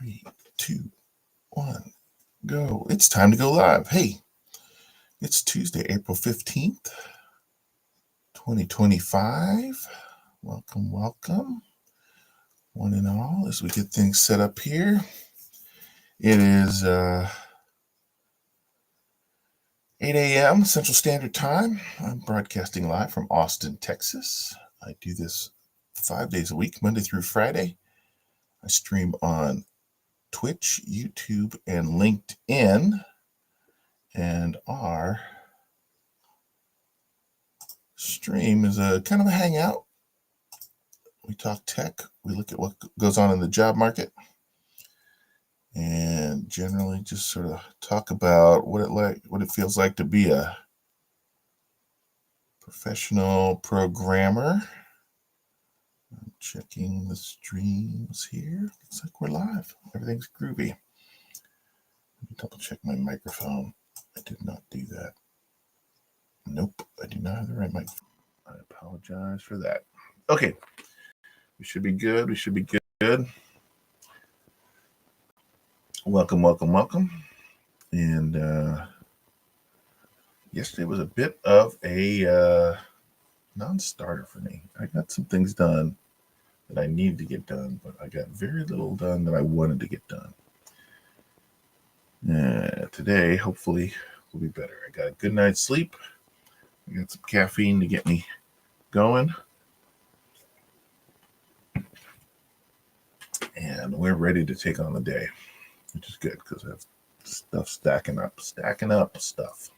3, 2, 1, go. It's time to go live. Hey, it's Tuesday, April 15th, 2025. Welcome, one and all, as we get things set up here. It is 8 a.m. Central Standard Time. I'm broadcasting live from Austin, Texas. I do this 5 days a week, Monday through Friday. I stream on Twitch, YouTube, and LinkedIn. And our stream is a kind of a hangout. We talk tech. We look at what goes on in the job market, and generally just sort of talk about what it feels like to be a professional programmer. I'm checking the streams here. Looks like we're live. Everything's groovy. Let me double check my microphone. I did not do that. Nope, I do not have the right microphone. I apologize for that. Okay, we should be good. Welcome. And yesterday was a bit of a non-starter for me. I got some things done that I needed to get done, but I got very little done that I wanted to get done. Today, hopefully, will be better. I got a good night's sleep. I got some caffeine to get me going. And we're ready to take on the day, which is good because I have stuff stacking up stuff.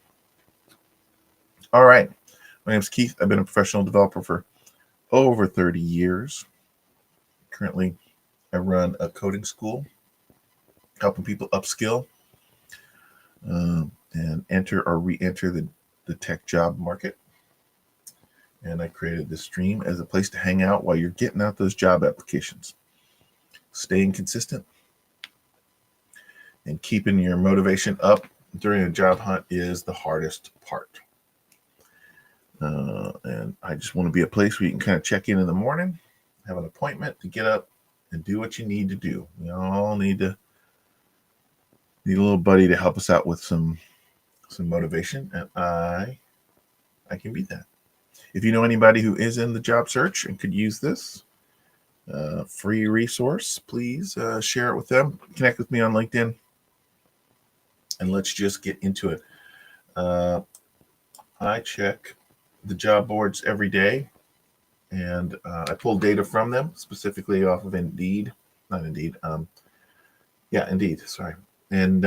All right. My name's Keith. I've been a professional developer for over 30 years. Currently, I run a coding school, helping people upskill and enter or re-enter the tech job market. And I created this stream as a place to hang out while you're getting out those job applications. Staying consistent and keeping your motivation up during a job hunt is the hardest part. And I just want to be a place where you can kind of check in the morning, have an appointment to get up and do what you need to do. We all need a little buddy to help us out with some motivation, and I can be that. If you know anybody who is in the job search and could use this free resource, please share it with them. Connect with me on LinkedIn, and let's just get into it. I check the job boards every day, and I pull data from them, specifically off of Indeed. Not Indeed. Indeed. Sorry. And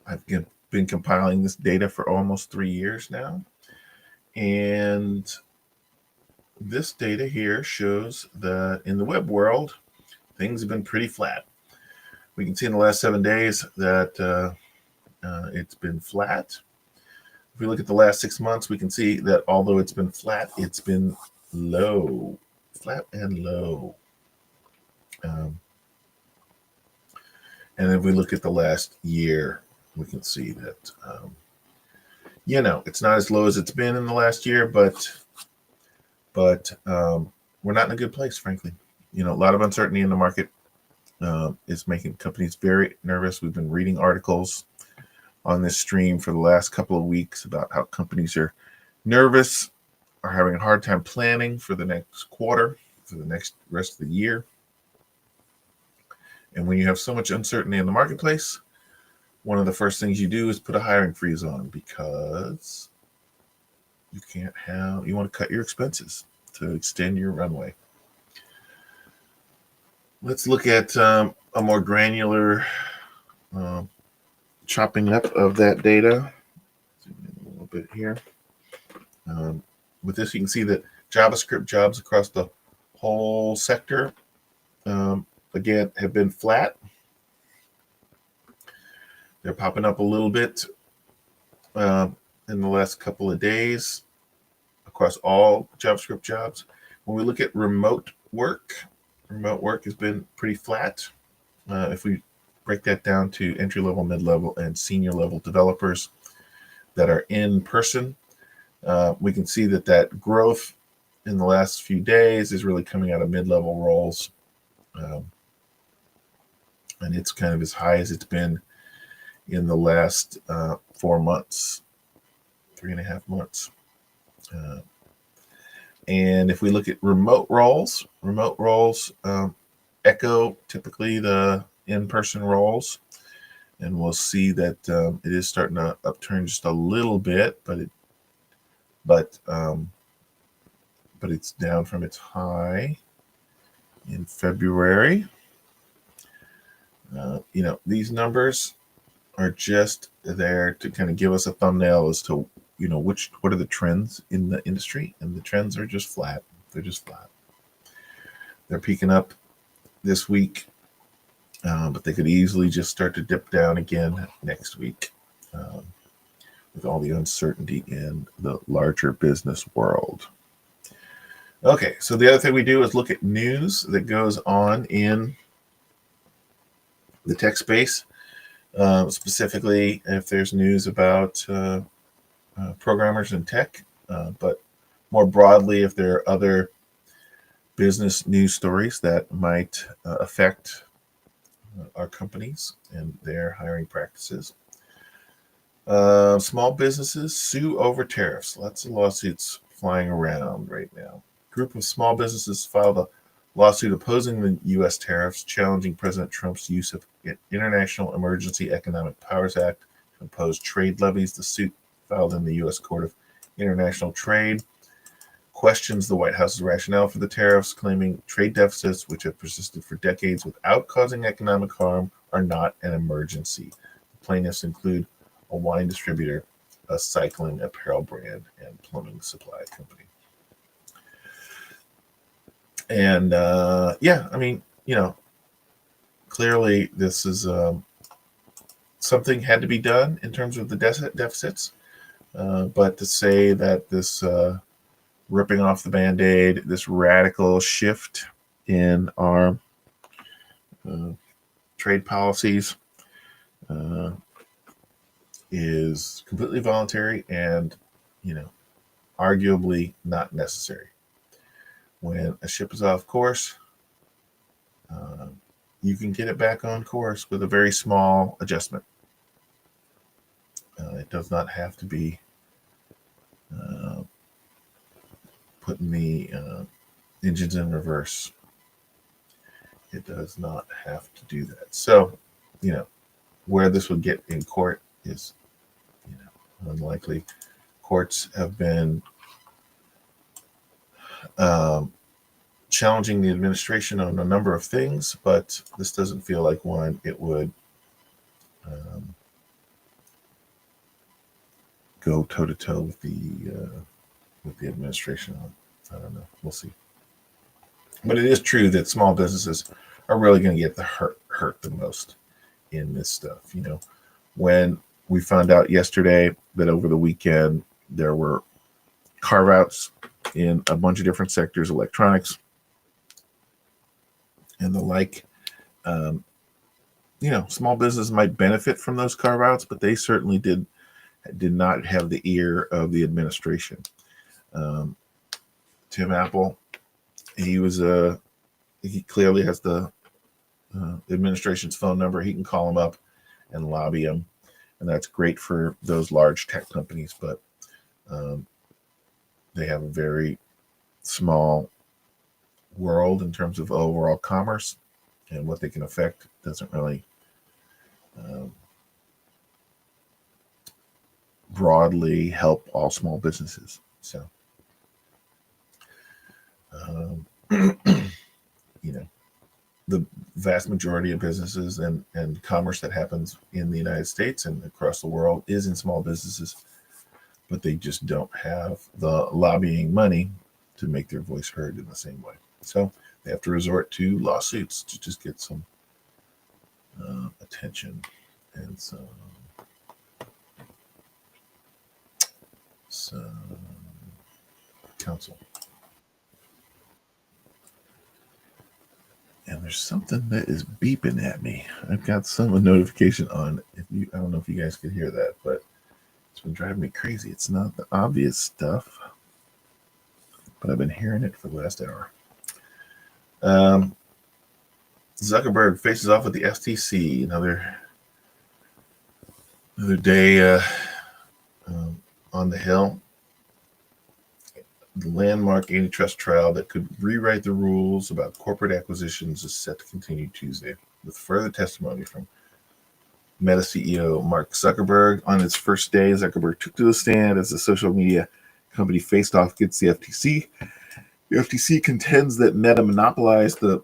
I've been compiling this data for almost 3 years now. And this data here shows that in the web world, things have been pretty flat. We can see in the last 7 days that it's been flat. If we look at the last 6 months, we can see that although it's been flat, it's been low, flat and low. And if we look at the last year, we can see that, it's not as low as it's been in the last year, but we're not in a good place, frankly. A lot of uncertainty in the market is making companies very nervous. We've been reading articles on this stream for the last couple of weeks about how companies are nervous, are having a hard time planning for the next quarter, for the next rest of the year. And when you have so much uncertainty in the marketplace, one of the first things you do is put a hiring freeze on, because you want to cut your expenses to extend your runway. Let's look at a more granular chopping up of that data. Zoom in a little bit here. With this, you can see that JavaScript jobs across the whole sector, again, have been flat. They're popping up a little bit in the last couple of days across all JavaScript jobs. When we look at remote work has been pretty flat. If we break that down to entry-level, mid-level, and senior-level developers that are in person, we can see that growth in the last few days is really coming out of mid-level roles um, and it's kind of as high as it's been in the last 4 months, 3.5 months. And if we look at remote roles, echo typically the in-person roles, and we'll see that it is starting to upturn just a little bit, but it's down from its high in February. These numbers are just there to kind of give us a thumbnail as to what are the trends in the industry, and the trends are just flat. They're just flat. They're peaking up this week, but they could easily just start to dip down again next week, with all the uncertainty in the larger business world. Okay, so the other thing we do is look at news that goes on in the tech space, specifically if there's news about programmers in tech, but more broadly, if there are other business news stories that might affect our companies and their hiring practices. Small businesses sue over tariffs. Lots of lawsuits flying around right now. A group of small businesses filed a lawsuit opposing the U.S. tariffs, challenging President Trump's use of International Emergency Economic Powers Act to impose trade levies. The suit, filed in the U.S. Court of International Trade, questions the White House's rationale for the tariffs, claiming trade deficits, which have persisted for decades without causing economic harm, are not an emergency. The plaintiffs include a wine distributor, a cycling apparel brand, and plumbing supply company. And clearly this is something had to be done in terms of the deficits. But to say that this ripping off the Band-Aid, this radical shift in our trade policies is completely voluntary and, arguably not necessary. When a ship is off course, you can get it back on course with a very small adjustment. It does not have to be putting the engines in reverse. It does not have to do that. So, where this would get in court is, unlikely. Courts have been challenging the administration on a number of things, but this doesn't feel like one it would go toe-to-toe with the administration on. I don't know. We'll see. But it is true that small businesses are really going to get the hurt the most in this stuff. When we found out yesterday that over the weekend there were carve-outs in a bunch of different sectors, electronics and the like, small business might benefit from those carve-outs, but they certainly did not have the ear of the administration. Tim Apple, he clearly has the administration's phone number. He can call them up and lobby them, and that's great for those large tech companies, but they have a very small world in terms of overall commerce, and what they can affect doesn't really broadly help all small businesses. So, the vast majority of businesses and commerce that happens in the United States and across the world is in small businesses, but they just don't have the lobbying money to make their voice heard in the same way. So they have to resort to lawsuits to just get some attention and some counsel. And there's something that is beeping at me. I've got some notification on. I don't know if you guys can hear that, but it's been driving me crazy. It's not the obvious stuff, but I've been hearing it for the last hour. Zuckerberg faces off with the FTC. Another day on the Hill. The landmark antitrust trial that could rewrite the rules about corporate acquisitions is set to continue Tuesday, with further testimony from Meta CEO Mark Zuckerberg. On its first day, Zuckerberg took to the stand as the social media company faced off against the FTC. The FTC contends that Meta monopolized the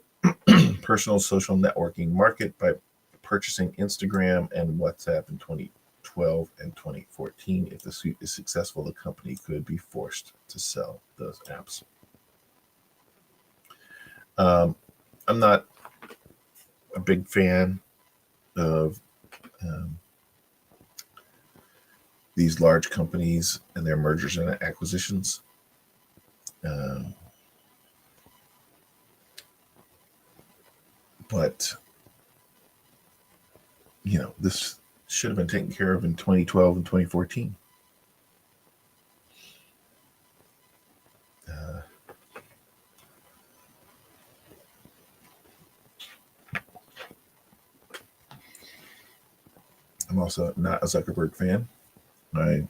personal social networking market by purchasing Instagram and WhatsApp in 2012 and 2014. If the suit is successful, the company could be forced to sell those apps. I'm not a big fan of these large companies and their mergers and acquisitions. But, this should have been taken care of in 2012 and 2014. I'm also not a Zuckerberg fan. I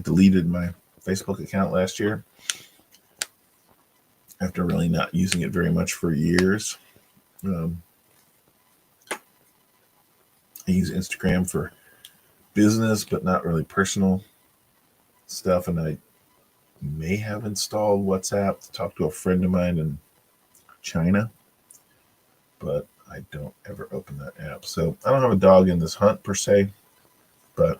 deleted my Facebook account last year after really not using it very much for years. I use Instagram for business, but not really personal stuff. And I may have installed WhatsApp to talk to a friend of mine in China, but I don't ever open that app. So I don't have a dog in this hunt per se, but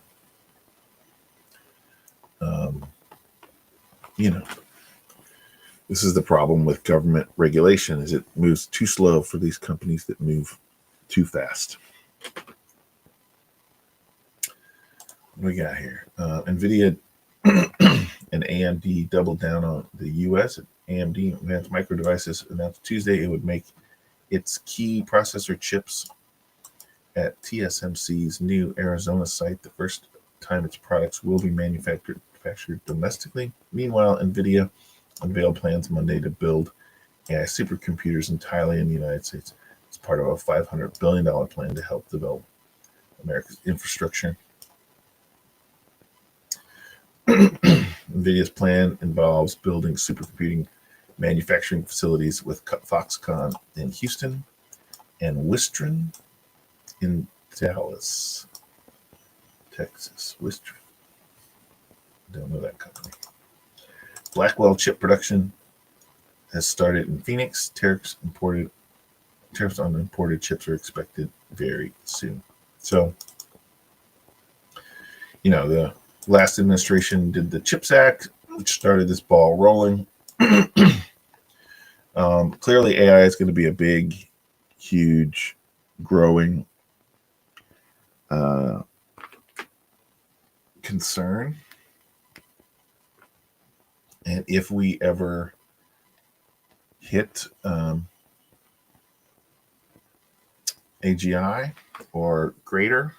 this is the problem with government regulation: is it moves too slow for these companies that move too fast. What do we got here? NVIDIA and AMD doubled down on the U.S. AMD Advanced Micro Devices announced Tuesday it would make its key processor chips at TSMC's new Arizona site, the first time its products will be manufactured domestically. Meanwhile, NVIDIA unveiled plans Monday to build AI supercomputers entirely in the United States as part of a $500 billion plan to help develop America's infrastructure. NVIDIA's plan involves building supercomputing manufacturing facilities with Foxconn in Houston and Wistron in Dallas, Texas. Wistron. Don't know that company. Blackwell chip production has started in Phoenix. Tariffs on imported chips are expected very soon. So, the last administration did the CHIPS Act, which started this ball rolling. Clearly, AI is going to be a big, huge, growing concern. And if we ever hit AGI or greater,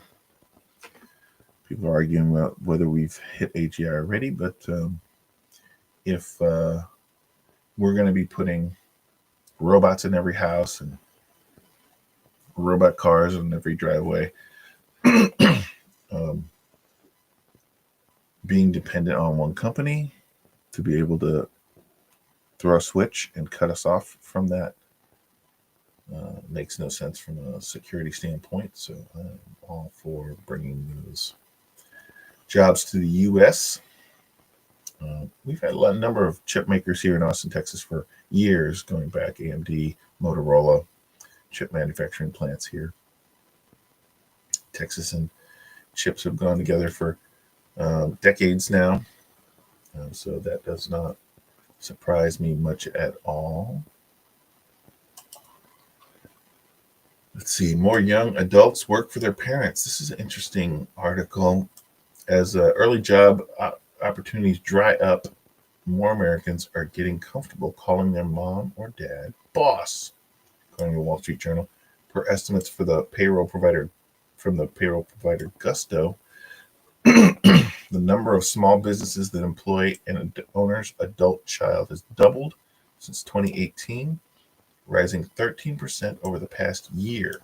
people are arguing about whether we've hit AGI already, but if we're going to be putting robots in every house and robot cars in every driveway, being dependent on one company to be able to throw a switch and cut us off from that makes no sense from a security standpoint. So I'm all for bringing those jobs to the U.S. We've had a number of chip makers here in Austin, Texas for years, going back. AMD, Motorola, chip manufacturing plants here. Texas and chips have gone together for decades now. So that does not surprise me much at all. Let's see. More young adults work for their parents. This is an interesting article. As early job opportunities dry up, more Americans are getting comfortable calling their mom or dad boss, according to the Wall Street Journal. Per estimates from the payroll provider Gusto, the number of small businesses that employ an owner's adult child has doubled since 2018, rising 13% over the past year.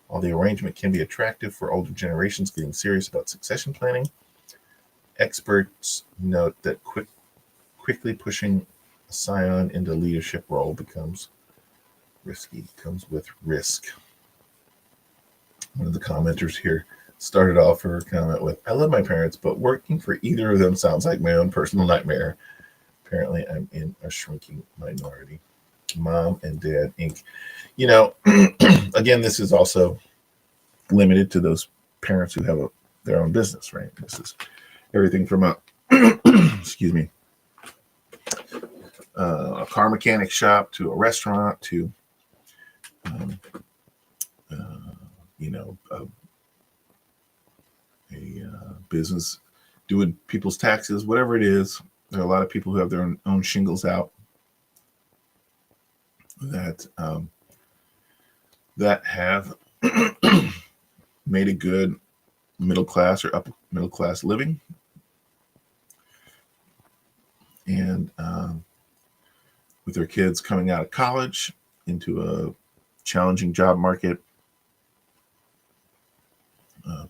While the arrangement can be attractive for older generations getting serious about succession planning, experts note that quickly pushing a scion into a leadership role becomes risky, comes with risk. One of the commenters here started off her comment with, "I love my parents, but working for either of them sounds like my own personal nightmare. Apparently, I'm in a shrinking minority." Mom and Dad Inc. Again, this is also limited to those parents who have their own business, right? This is everything from a excuse me, a car mechanic shop to a restaurant to a business doing people's taxes, whatever it is. There are a lot of people who have their own shingles out that that have made a good middle class or upper middle class living, and with their kids coming out of college into a challenging job market,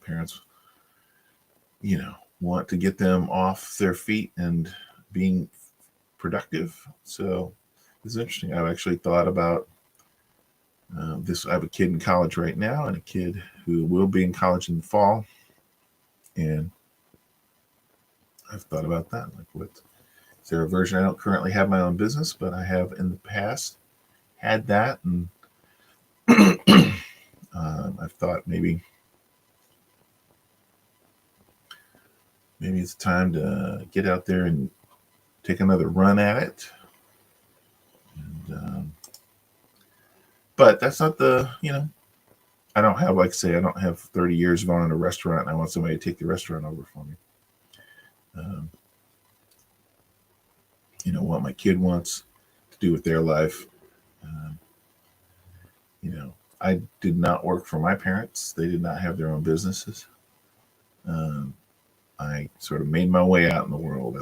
parents, want to get them off their feet and being productive. So it's interesting. I've actually thought about this. I have a kid in college right now and a kid who will be in college in the fall. And I've thought about that. Like, is there a version? I don't currently have my own business, but I have in the past had that. And I've thought maybe it's time to get out there and take another run at it. And, but that's not I don't have, like I say, I don't have 30 years of owning a restaurant and I want somebody to take the restaurant over for me. What my kid wants to do with their life. I did not work for my parents. They did not have their own businesses. I sort of made my way out in the world.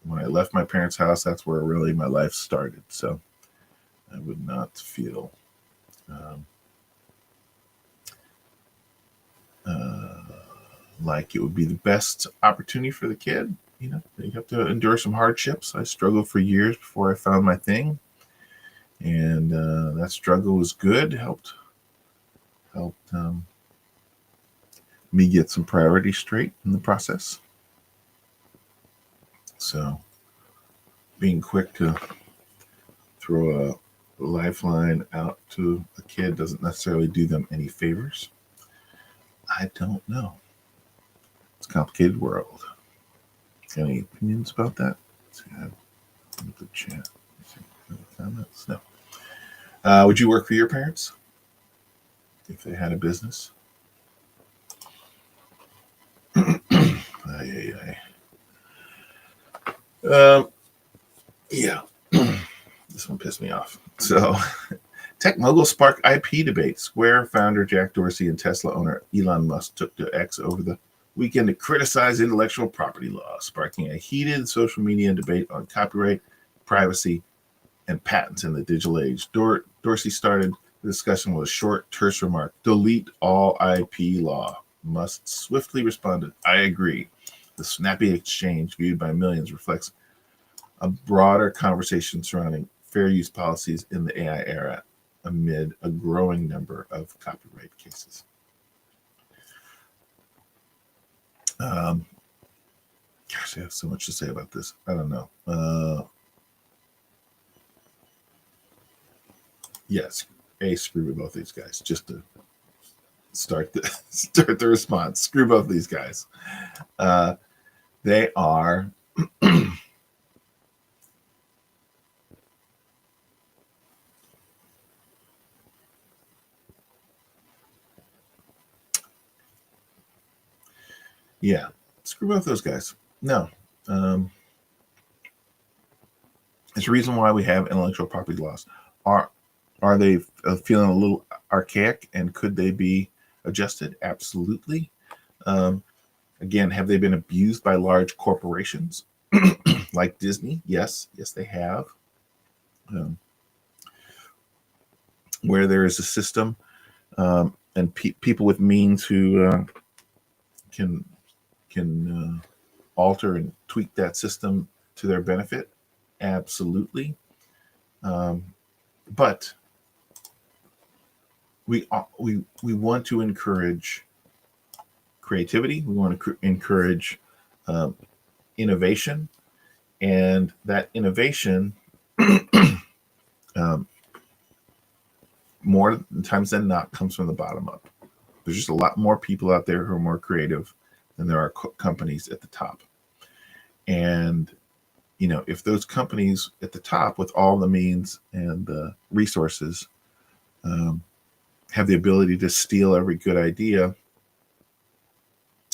When I left my parents' house, that's where really my life started. So I would not feel like it would be the best opportunity for the kid. You have to endure some hardships. I struggled for years before I found my thing. And that struggle was good, helped me get some priorities straight in the process. So being quick to throw a lifeline out to a kid doesn't necessarily do them any favors. I don't know. It's a complicated world. Any opinions about that? Let's see, I have the chat. Comments? No. Would you work for your parents if they had a business? Yeah. This one pissed me off. So, tech mogul spark IP debate. Square founder Jack Dorsey and Tesla owner Elon Musk took to X over the weekend to criticize intellectual property law, sparking a heated social media debate on copyright, privacy, and patents in the digital age. Dorsey started the discussion with a short, terse remark: "Delete all IP law." Musk swiftly responded, "I agree." The snappy exchange, viewed by millions, reflects a broader conversation surrounding fair use policies in the AI era amid a growing number of copyright cases. Gosh, I have so much to say about this. I don't know. Yes, screw with both these guys. Just to start the response. Screw both these guys. They are yeah, screw both those guys. No. It's the reason why we have intellectual property laws. Are they feeling a little archaic, and could they be adjusted? Absolutely. Again, have they been abused by large corporations like Disney? Yes, they have. where there is a system and people with means who can alter and tweak that system to their benefit, absolutely. But we want to encourage creativity. We want to encourage innovation, and that innovation, more times than not, comes from the bottom up. There's just a lot more people out there who are more creative than there are companies at the top. And if those companies at the top with all the means and the resources have the ability to steal every good idea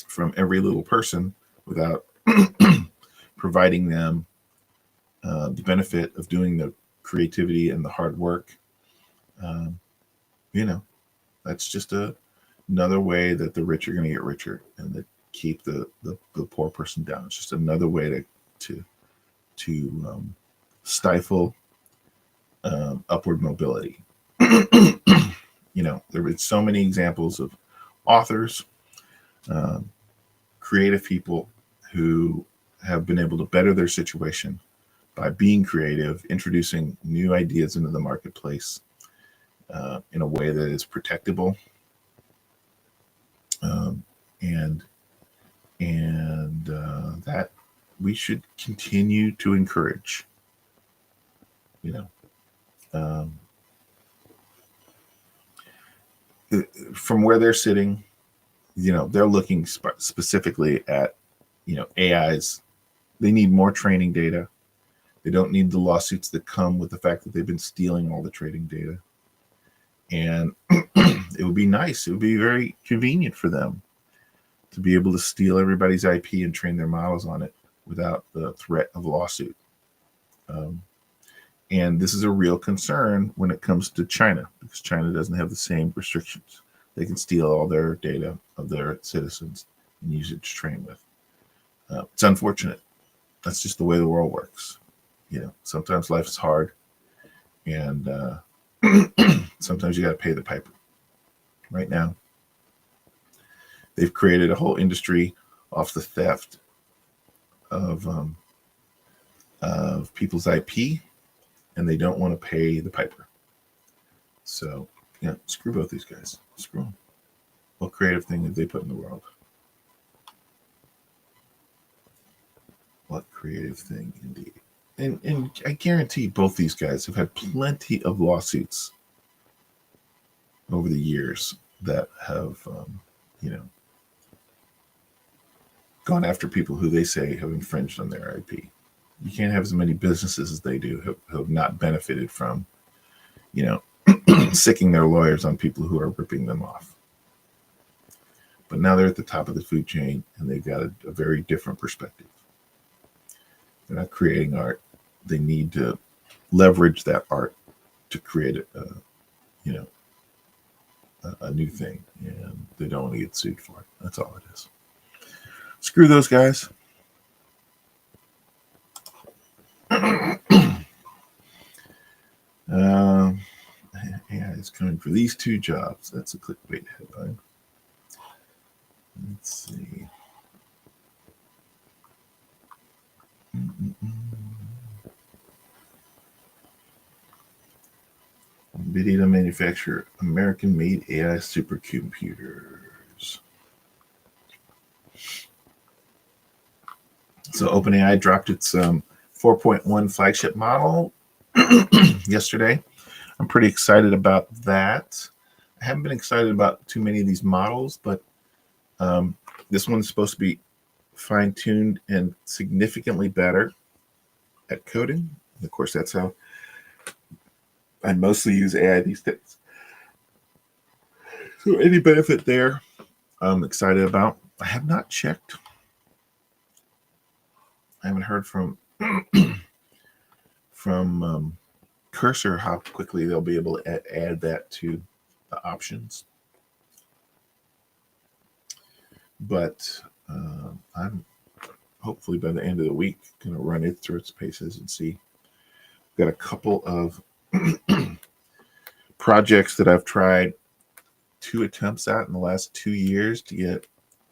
from every little person without providing them the benefit of doing the creativity and the hard work, that's just another way that the rich are going to get richer and that keep the poor person down. It's just another way to stifle upward mobility. There have been so many examples of authors, creative people who have been able to better their situation by being creative, introducing new ideas into the marketplace in a way that is protectable, and that we should continue to encourage. From where they're sitting, they're looking specifically at, AIs. They need more training data. They don't need the lawsuits that come with the fact that they've been stealing all the trading data. And it would be nice. It would be very convenient for them to be able to steal everybody's IP and train their models on it without the threat of lawsuit. And this is a real concern when it comes to China, because China doesn't have the same restrictions. They can steal all their data of their citizens and use it to train with. It's unfortunate. That's just the way the world works. Sometimes life is hard, and sometimes you got to pay the piper. Right now, they've created a whole industry off the theft of people's IP, and they don't want to pay the piper. So, screw both these guys. Screw them. What creative thing did they put in the world? What creative thing, indeed. And I guarantee both these guys have had plenty of lawsuits over the years that have, gone after people who they say have infringed on their IP. You can't have as many businesses as they do who have not benefited from, sicking their lawyers on people who are ripping them off. But now they're at the top of the food chain, and they've got a very different perspective. They're not creating art. They need to leverage that art to create a new thing, and they don't want to get sued for it. That's all it is. Screw those guys. AI is coming for these two jobs. That's a clickbait headline. Let's see. NVIDIA to manufacture American-made AI supercomputers. So OpenAI dropped its 4.1 flagship model yesterday. I'm pretty excited about that. I haven't been excited about too many of these models, but this one's supposed to be fine-tuned and significantly better at coding. And of course, that's how I mostly use AI these days. So any benefit there, I'm excited about. I have not checked. I haven't heard from Cursor how quickly they'll be able to add that to the options. But I'm hopefully by the end of the week going to run it through its paces and see. Got a couple of projects that I've tried 2 attempts at in the last 2 years to get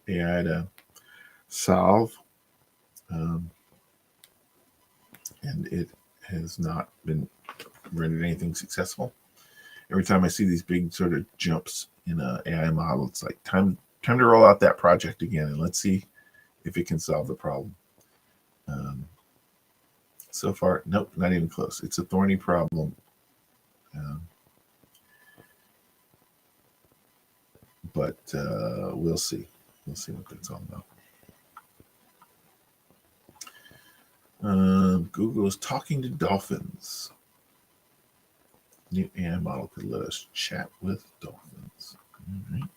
AI to solve. And it has not been rendered anything successful. Every time I see these big sort of jumps in an AI model, it's like time to roll out that project again, and let's see if it can solve the problem. So far, nope, not even close. It's a thorny problem. But we'll see. We'll see what that's all about. Google is talking to dolphins. New AI model could let us chat with dolphins. All right.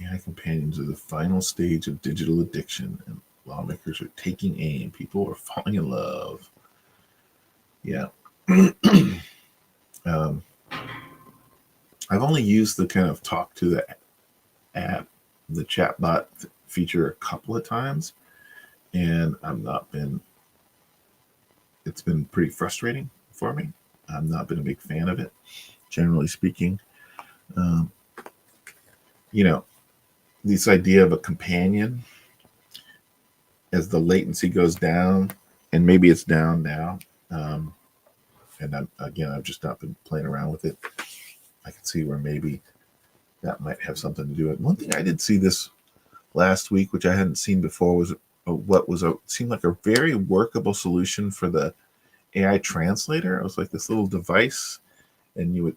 AI companions are the final stage of digital addiction, and lawmakers are taking aim. People are falling in love. Yeah. I've only used the kind of talk to the app, the chatbot feature a couple of times, and it's been pretty frustrating for me. I've not been a big fan of it, generally speaking. This idea of a companion as the latency goes down, and maybe it's down now. And I've just not been playing around with it. I can see where maybe that might have something to do with it. One thing I did see this last week, which I hadn't seen before, was seemed like a very workable solution for the AI translator. It was like this little device, and you would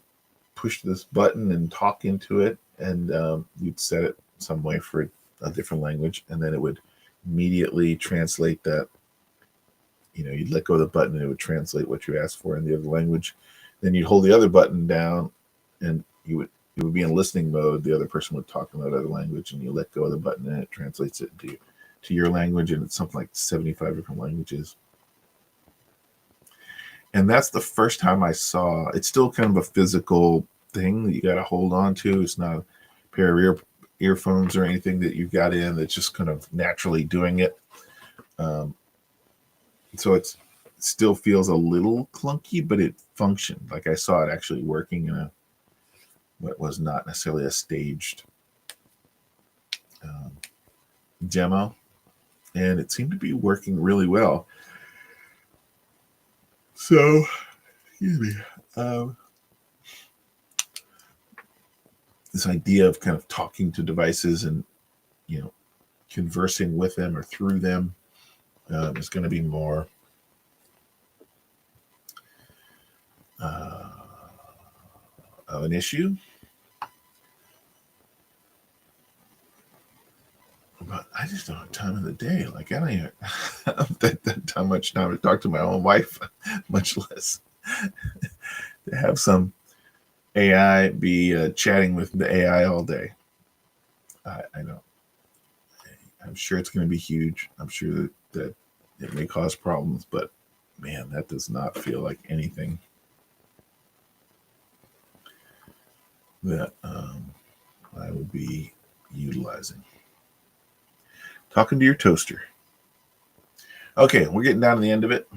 push this button and talk into it, and you'd set it some way for a different language, and then it would immediately translate that. You'd let go of the button and it would translate what you asked for in the other language. Then you'd hold the other button down, and it would be in listening mode. The other person would talk in that other language, and you let go of the button and it translates it to your language, and it's something like 75 different languages. And that's the first time I saw. It's still kind of a physical thing that you got to hold on to. It's not a pair of earphones or anything that you've got in. That's just kind of naturally doing it. So it still feels a little clunky, but it functioned. Like I saw it actually working in what was not necessarily a staged demo, and it seemed to be working really well. So, excuse me. This idea of kind of talking to devices and conversing with them or through them is going to be more of an issue. But I just don't have time in the day. Like, I don't even have that much time to talk to my own wife, much less to have some AI be chatting with the AI all day. I know. I'm sure it's going to be huge. I'm sure that it may cause problems, but man, that does not feel like anything that I would be utilizing. Talking to your toaster. Okay, we're getting down to the end of it.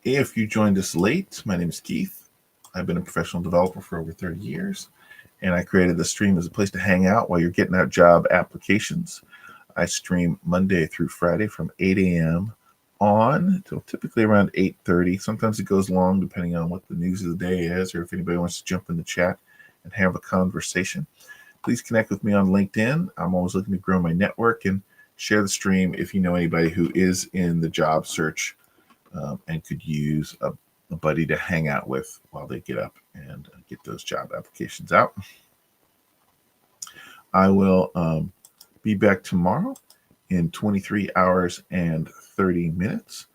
If you joined us late, my name is Keith. I've been a professional developer for over 30 years, and I created the stream as a place to hang out while you're getting out job applications. I stream Monday through Friday from 8 a.m. on till typically around 8:30. Sometimes it goes long depending on what the news of the day is, or if anybody wants to jump in the chat and have a conversation. Please connect with me on LinkedIn. I'm always looking to grow my network, and share the stream if you know anybody who is in the job search and could use a buddy to hang out with while they get up and get those job applications out. I will be back tomorrow in 23 hours and 30 minutes.